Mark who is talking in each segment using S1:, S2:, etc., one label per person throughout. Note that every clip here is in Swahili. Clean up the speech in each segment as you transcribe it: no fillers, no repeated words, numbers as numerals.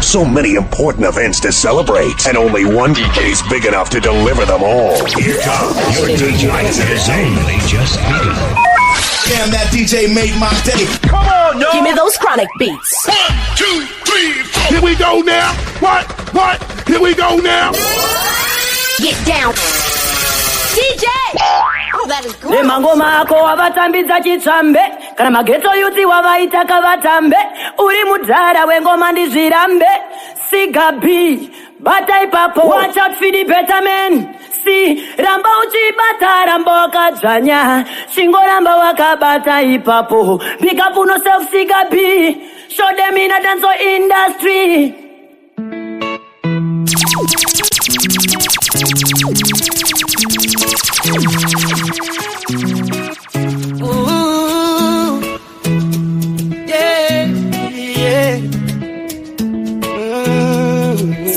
S1: So many important events to celebrate, and only one DJ's big enough to deliver them all. Here comes your DJ is only just begun.
S2: Damn, that DJ made my day.
S3: Come on, y'all.
S4: Give me those chronic beats.
S3: 1, 2, 3, 4. Here we go now. What? Here we go now.
S4: Get down. DJ! Oh, that is good.
S5: Mangoma ako wabatambidza chitsambe kana mageto yuti wavaita kavatambe uri mudhara wengoma ndizvirambe Sigabi bata ipapo watch out for the better men. Si ramba uchibata ramba wakadzanya shingo ramba wakabata ipapo pick up on yourself Sigabi show them in a dance industry. Ooh, yeah, yeah.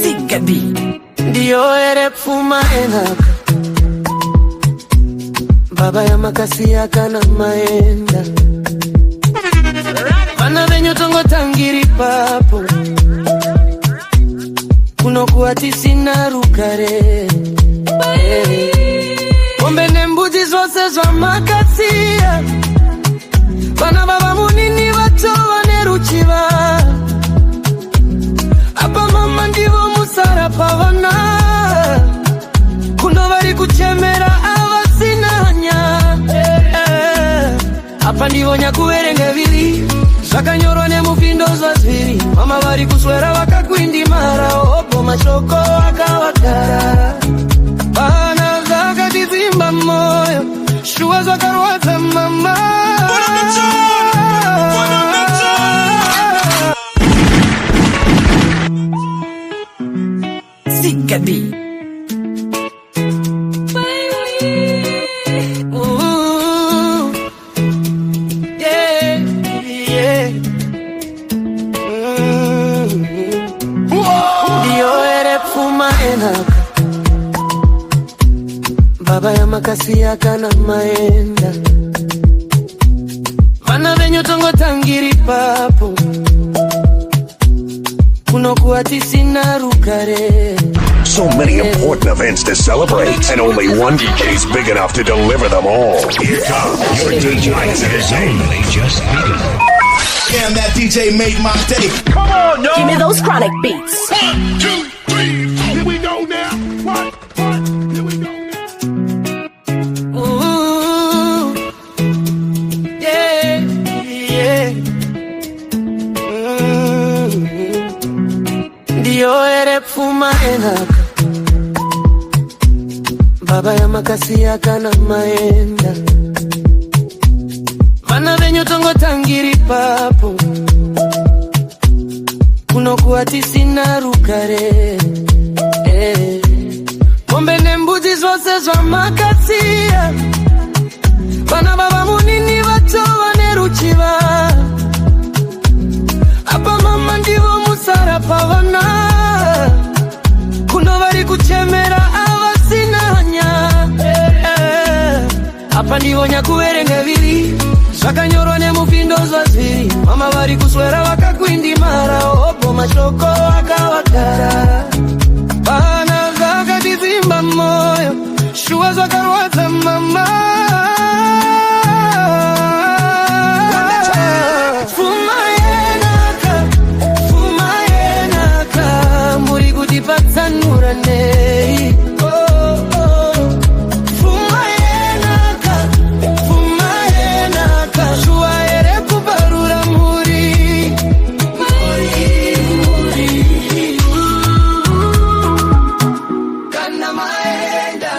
S5: Sigabi ndio ere pfuma enaka baba ya makasi yakana maenda vana venyu tongotangiri papo kunokuwa tisina rugare Ombe nembuzi zvose zvamakasiya vana baba munini vatova neruchiva apa mama ndivo musara pavana kuno vari kuchemera avasina nya apa ndivo nyakuverenga viri zvakanyorwa nemupindo zvazviri mama vari kuswera vakakwindimara opo mashoko akavagara vana zvakatizimba moyo shuwa zvakarwadza mama Sigabi yeah, yeah. Ndio ere pfuma enaka baba ya makasi yakana maenda vana venyu tongotangiri papo kunokuwa tisina rugare.
S1: So many important events to celebrate, and only one DJ's big enough to deliver them all. Here comes your DJ is only just begun.
S2: Damn, that DJ made my day.
S3: Come on, y'all.
S4: Give me those chronic beats.
S3: 1, 2, 3, 4. Here we go now. What? Here we go now.
S5: Ooh, yeah, yeah. Ndio ere pfuma enaka baba ya makasi yakana maenda vana venyu tongotangiri papo kunokuwa tisina rugare Ombe nembuzi zvose zvamakasiya vana baba munini vatova neruchiva apa mama ndivo musara pavana kuno vari kuchemera avasina nya apa ndivo nyakuverenga viri zvakanyorwa nemupindo zvazviri mama vari kuswera vakakwindimara opo mashoko akavagara vana zvakatizimba moyo shuwa zvakarwadza mama patsanura nei fumaenaka shuwa ere kubarura muri kana maenda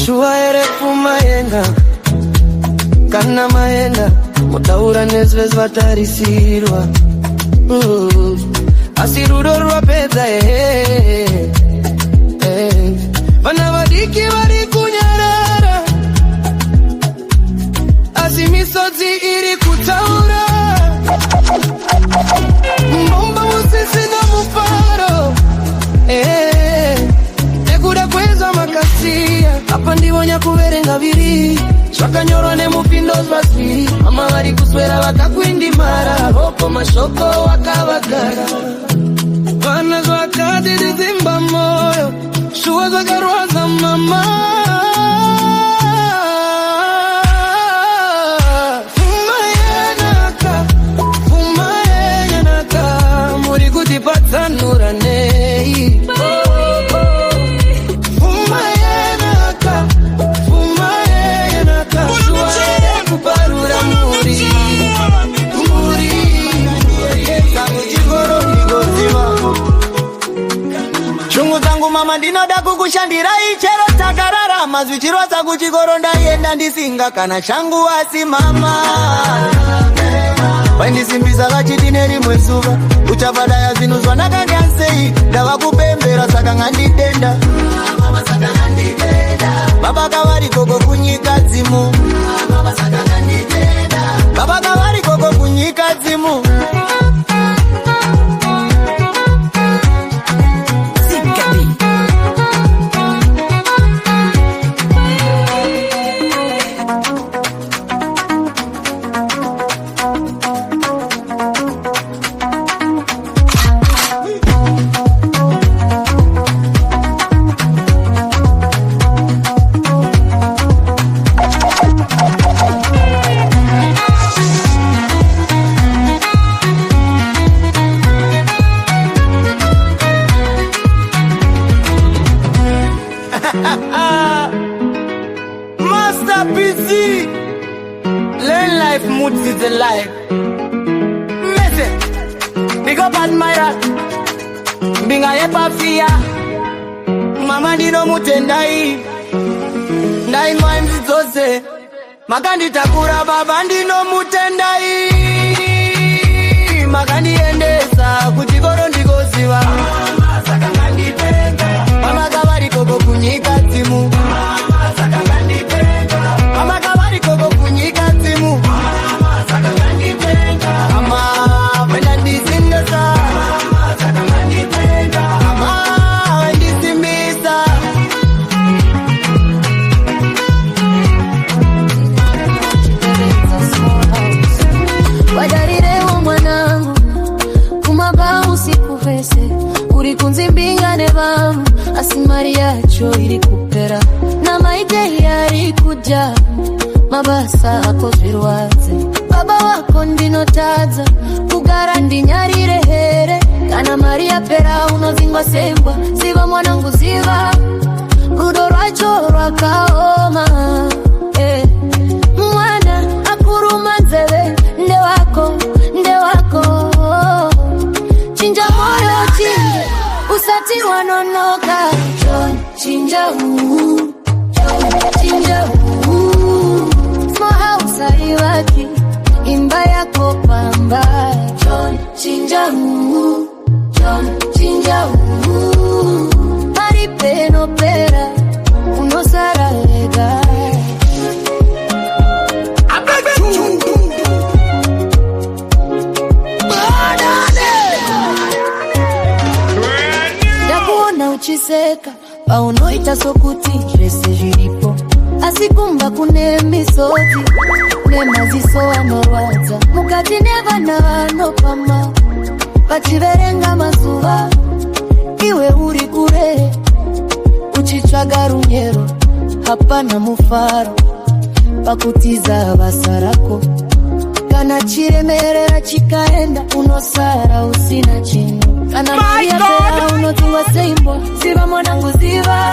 S5: shuwa ere fumaenaka kana maenda mutaura nezvezva vatarisirwa asi rudo rwapedza vana vadiki vari kunyarara asi misodzi iri kutaura mbomba musisina mufaro nekuda kweza makasiya apa ndivo nyakuverenga viri zvakanyorwa nemupindo zvazviri mama vari kuswera vakakwindimara
S6: wako mashoko wakabagara Bana zwakadi dizimba moyo Shua zagarwaza mama Fumaye naka Muri kutipata nuranei Fumaye naka Shua kuparura muri Chungu zangu mama ndinoda kukushandira ichero takarara mazvichiro kuchikoro ndaienda ndisinga kana changu asi mama Waindisimbisa kachiti nerimwe zuva uchavadaya zvinhu zvanakagansei ndava kupembera saka nganditenda Baba kavari koko kunyika dzimu Baba kavari koko kunyika dzimu Master PC Learn life, moods is a life Message Big up admire Binga yepa fia Mama dino mutendai Ndai manzi zose Makandi takura baba dino mutendai Makandi endesa Kuchikoro ndiko ziwa Mama kavari koko kunyika timu Mama kavari koko kunyika timu Mama wenda ndizindesa Mama wendizimbisa
S7: Wadarirewo mwanangu Kumaba usiku vese Urikunzi mbingane bamu Asimari yacho iri kupera Na maite yari kuja Mabasa ako zvirwadze Baba wako ndinotaza Kugara ndinyarire here Kana Maria pera unozingwa sembwa Ziva mwanangu ziva Rudo rwacho rwakaoma Mwana akuruma nzeve Nde wako Chinja moyo chinja Usati wanonoka John chinja Chinja Small house haivaki Imba yako pamba John chinja Maripe no pera Unosara lega Ndakuona uchiseka Paunoita sokuti Drese jiripo Asikumba kune misoti Nemaziso anorwadza Mukati nevana nopama Vachiverenga mazuva Iwe uri kure Uchitsvaga runyero Hapana mufaro Pakutiza basa rako Kana chiremerera chikaenda Unosara usina chinhu Kana Maria pera unotungwa seimbwa Ziva mwanangu ziva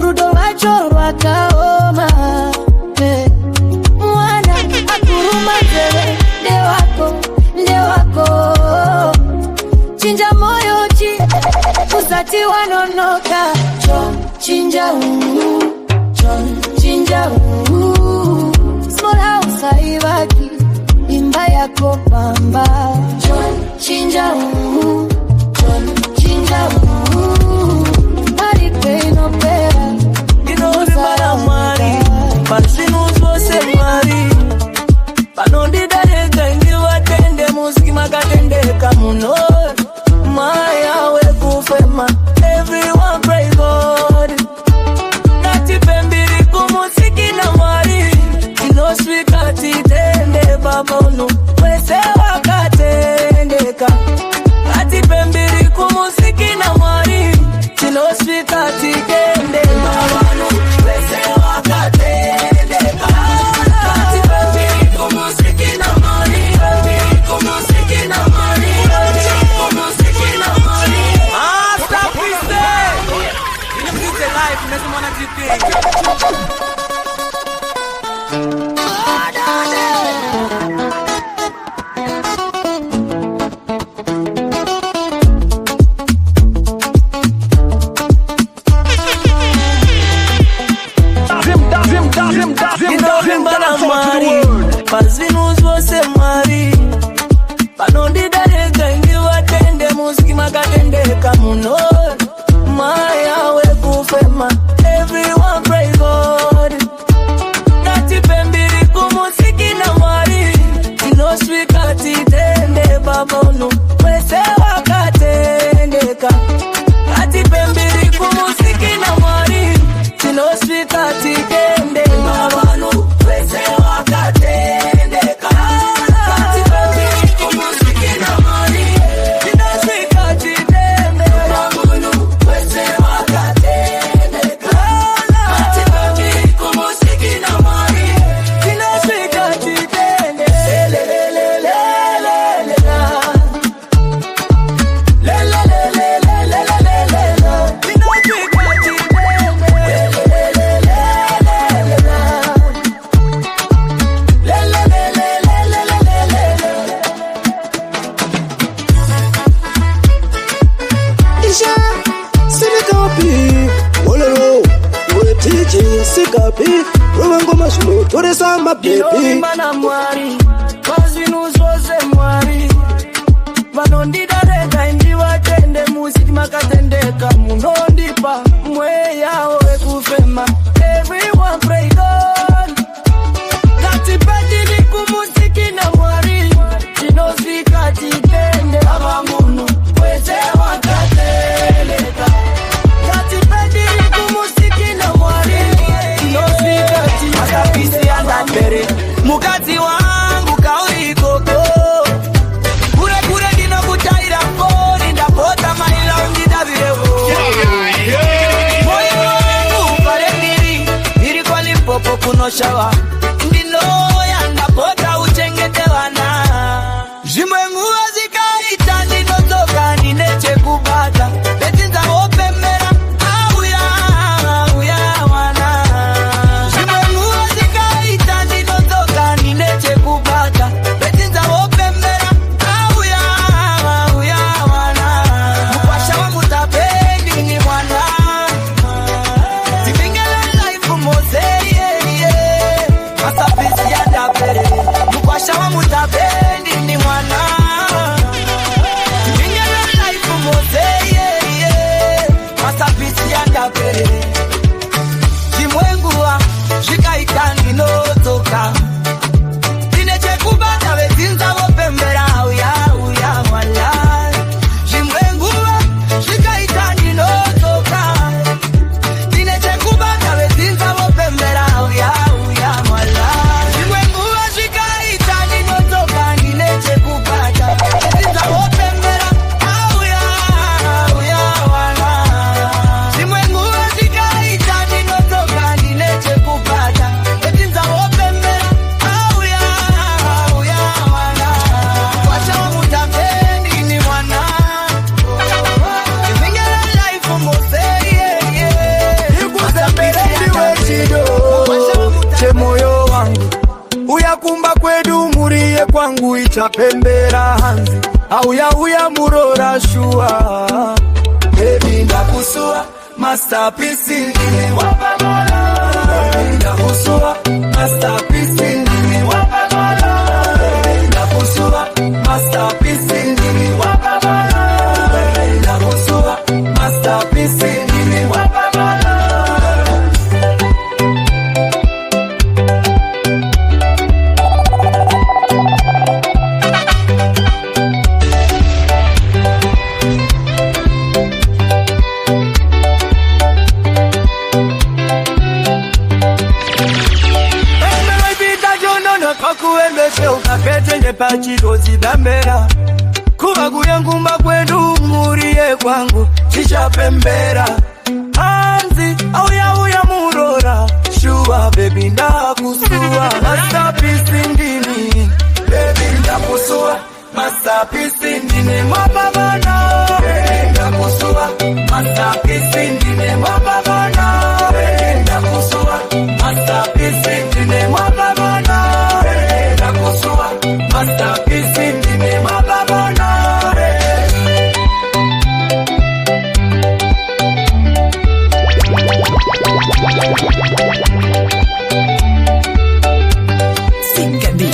S7: Rudo rwacho rwakaoma Mwana akuruma nzeve Nde wako Chinja moyo Usati wanonoka Chinja Small house haivaki Imba yako pamba Chinja Maripe no pera
S6: Para mari Pasinos vose mari Panondida deka ingiwa tende Musiki makatende kamuno Maya we kufema Everyone praise God Nati pembiri kumusiki na mari Inoswika titende babono Wese wakate titende babono wese wakatendeka ati pembiri kumusiki na mwari tinosvika titende babono wese wakatendeka ati pembiri kumusiki na mwari tinosvika titende babono wese wakatendeka ati pembiri kumusiki na mwari tinosvika titende
S7: Mana mwari, mazinu zose mwari vanondidareka indi watende musiki makatendeka munondipa mweya wekufema everyone pray God katipatili kumusiki na mwari tinosika titende ava munu wese wakatendeka katipatili kumusiki na mwari tinosika titende mukati wangu kauri koko kure kure dino kutaira poni ndapota maila undidavirevo moyo wangu parendiri iri kwa limpopo kunoshawa ndinoya ndapota uchengetewana zimwengu wazikaita ndinotoka nineche kubata betinza wopemera auya wana zimwengu wazikaita ndinotoka nineche kubata betinza wopemera auya wana mupasha wangu tapendi ni mwana zibingela life mose masapisi ya dapere mupasha wangu tapendi ni mwana zibingela life mose masapisi ya dapere zimwengua shikaitangi notoka tineche kubata betinza wopembera auya wala zimwengua shikaitangi notoka tineche kubata betinza wopembera auya wala zimwengua shikaitangi notoka nineche kubata betinza wopembera auya wala zimwengua shikaitangi notoka nineche kubata betinza wopembera auya wana washa mutapendi ni mwana zimingela life moseye che moyo wangu uyakumba kwedu muriye kwangu ichapembera hanzi auya murora shua baby ndakusua masterpiece ndine wapamala ndakusua masterpiece ndine wapamala ndakusua masterpiece ndine wapamala ndakusua masterpiece ndine wapamala ukaketenye pachirozi dambera kuva kuyengumba kwedu muriye kwangu chichapembera hanzi auya murora shua bebi ndakusua masterpiece ndini bebi ndakusua masterpiece ndini mwapavana bebi ndakusua masterpiece ndini mwapavana bebi ndakusua masterpiece ndini mwapavana ndakusua masterpiece ndine mababonare Singabi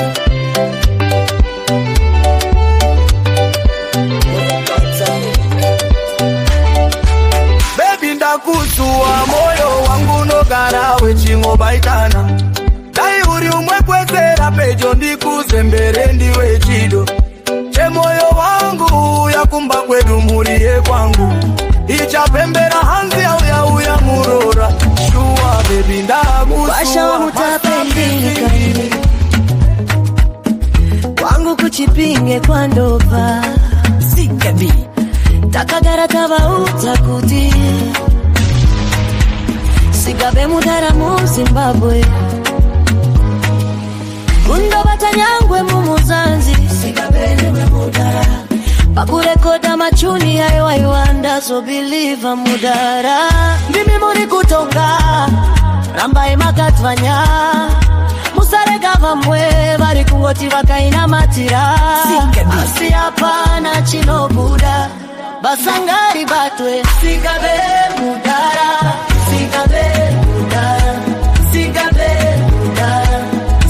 S7: baby ndakusua moyo wangu nogara wechimobaitana dai uri umwe kwezera pejo ndikuzembere ndiwe chido
S6: pembera hanzi au ya murora. Shua baby ndabu
S8: Washa wa mutapendini wangu kuchipinge kwa ndova. Sigabi takagara tava utakuti sigabe mudara mu Zimbabwe kundo batanyangwe mu Muzanzi sigabe newe mudara pakurekoda machuni ayo ayuanda so believe mudara ndimi muri kutonga ramba imakatvanya musare gava mwe vari kungoti vakaina matira asi hapana chinobuda basangari batwe sigabe mudara sigabe mudara sigabe mudara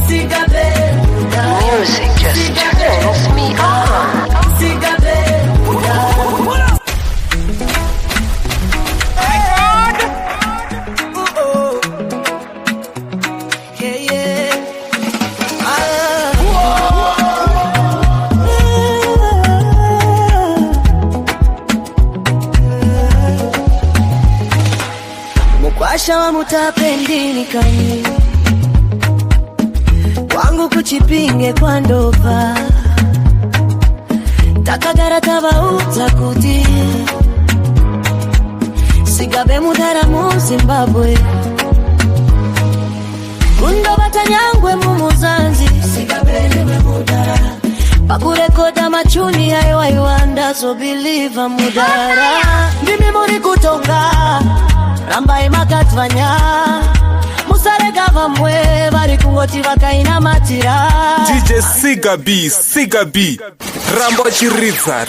S8: sigabe mudara music just turns me on sigabe mudara Mukwasha wa mutapendini kani wangu kuchipinge kwa ndova takagara tava utakuti sigabe mudara mu Zimbabwe kundo batanyangwe mu Muzanzi sigabe newe mudara pakurekoda machuni ayo ayuanda so believe mudara ndimi muri kutonga ramba imakatvanya musare gava mwe vari kungoti vakaina matira.
S9: DJ Sigabi Rambo Chiridza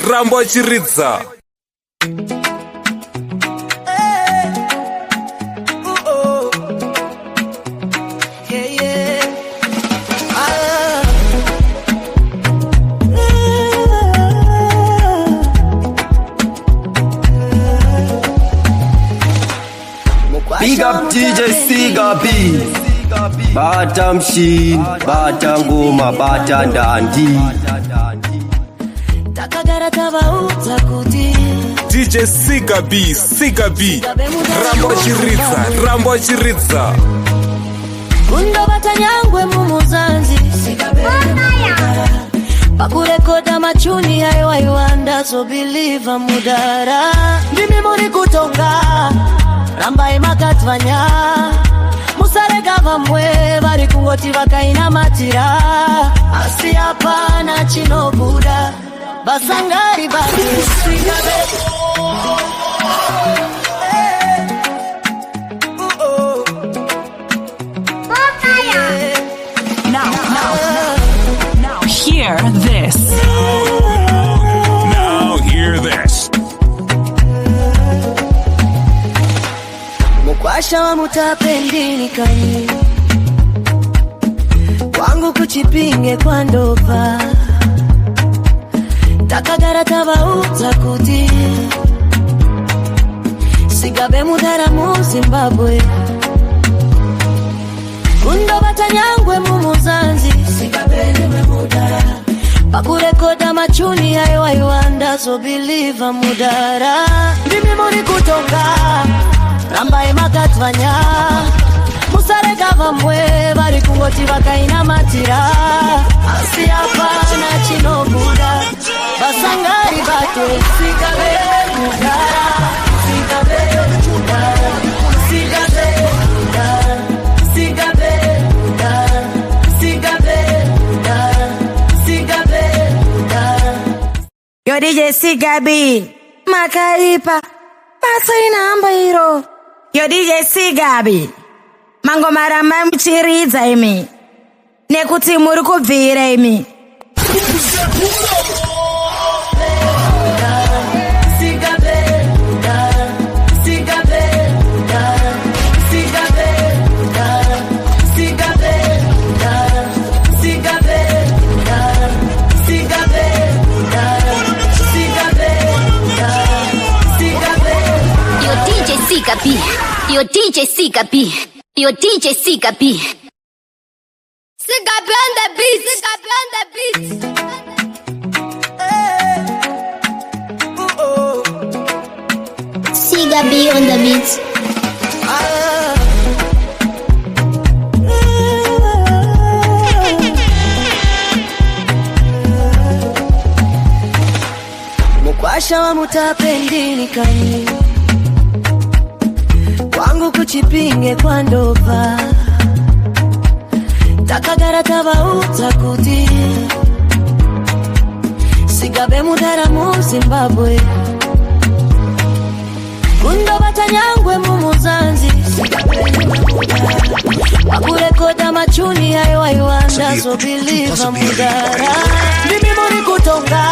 S10: Big up DJ Sigabi Bata mshin, bata ngoma, bata ndandi
S8: takagara tava utakuti
S9: DJ Sigabi Rambo Chiridza
S8: kundo batanyangwe mu Muzanzi sigabe mudara pakurekoda machuni ayo ayuanda so believe mudara ndimi muri kutonga ramba imakatvanya musare gava mwe vari kungoti vakaina matira asi hapana chinobuda basangari batu sigabe
S11: Now hear this.
S9: Now hear this.
S8: Mukwasha wa mutapendini kani wangu kuchipinge kwa ndova takagara tava utakuti sigabe mudara mu Zimbabwe kundo batanyangwe mu Muzanzi sigabe newe mudara pakurekoda machuni ayo ayuanda so believe mudara ndimi muri kutonga ramba imakatvanya musare gava mwe vari kungoti vakaina matira asi hapana chinobuda basangari batwe sigabe mudara sigabe mudara sigabe mudara sigabe mudara sigabe mudara sigabe mudara.
S12: Yo DJ Sigabi makaipa pasina ambairo. Yo DJ Sigabi mangoma ramba muchiridza imi nekuti muri kubvira imi.
S4: Yo DJ Sigabi. Yo DJ Sigabi. Sigabi on the beat. Sigabi on the beat.
S8: Mukwasha wa mutapendini kani kwangu kuchipinge kwa ndova takagara tabauta kuti sigabe mudara mu Zimbabwe kundo batanyangwe mu Muzanzi wakurekoda machuni hayo waiwanda so believe mudara ndimi muri kutonga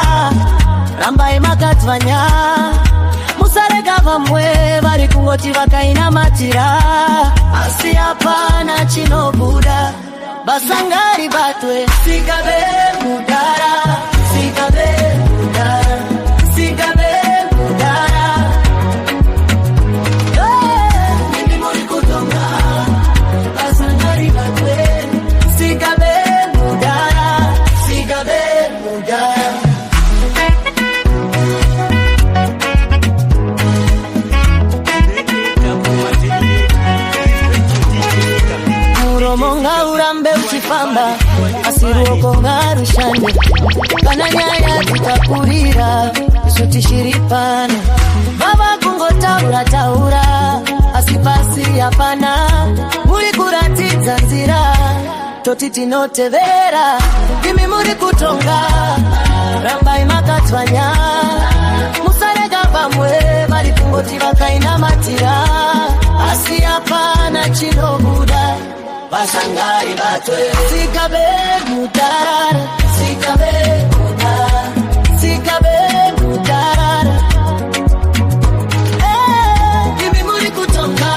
S8: ramba imakatvanya musarega vamwe vari kungoti vakaina matira asi hapana chinobuda basangari batwe sigabe mudara sigabe mudara sigabe mudara ndimi muri kutonga basangari batwe sigabe mudara sigabe mudara Monga urambe uchifamba asiruoko ngarushane kana nyaya tutakurira isutishiripana baba kungotaura taura asipasi hapana muri kuratidza nzira totiti notevera kimi muri kutonga ramba imakatvanya musarega pamwe vari kungoti vakaina matira asi hapana chinobuda basangari batwe sigabe mudara sigabe mudara sigabe mudara kimi muri kutonga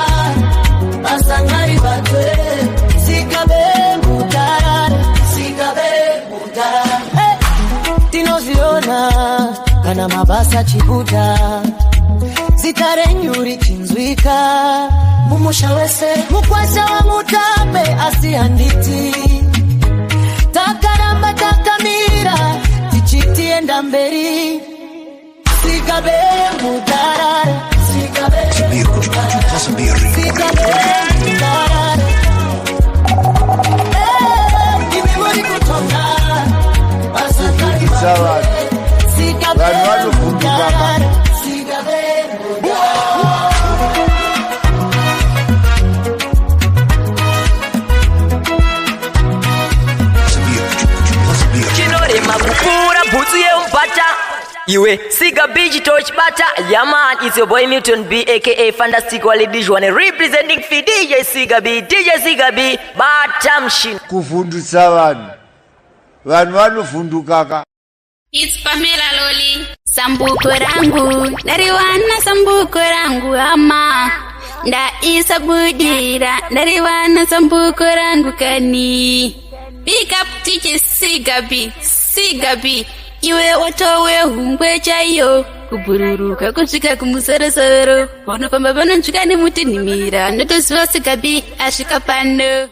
S8: basangari batwe sigabe mudara sigabe mudara tinoziona kana mabasa chibuda zitarenyuri chinzwika mumusha wese mukwasha wa mutape asianditi takaramba takamira tichiti enda mberi sigabe mudara sigabe mudara sigabe mudara imemori kutonga basakari sigabe mudara sigabe mudara
S13: Iwe Siga Beach Touch Butter. Yeah man, it's your boy Milton B aka Fantastic Wally Dijwane representing for DJ Siga B. DJ Siga B Batamshin
S14: kufundisa vanhu vanofundukaka.
S15: It's Pamela Loli. Sambuko rangu nariwana sambuko rangu ama nda isa budira nariwana sambuko rangu kani. Big up DJ Siga B. Siga B. Iwe watowe hungwe chayo kubururuka kusvika kumusoro-soro vanofamba vanonzvika nemutinhimira ndotoziva Siga B asvika pano.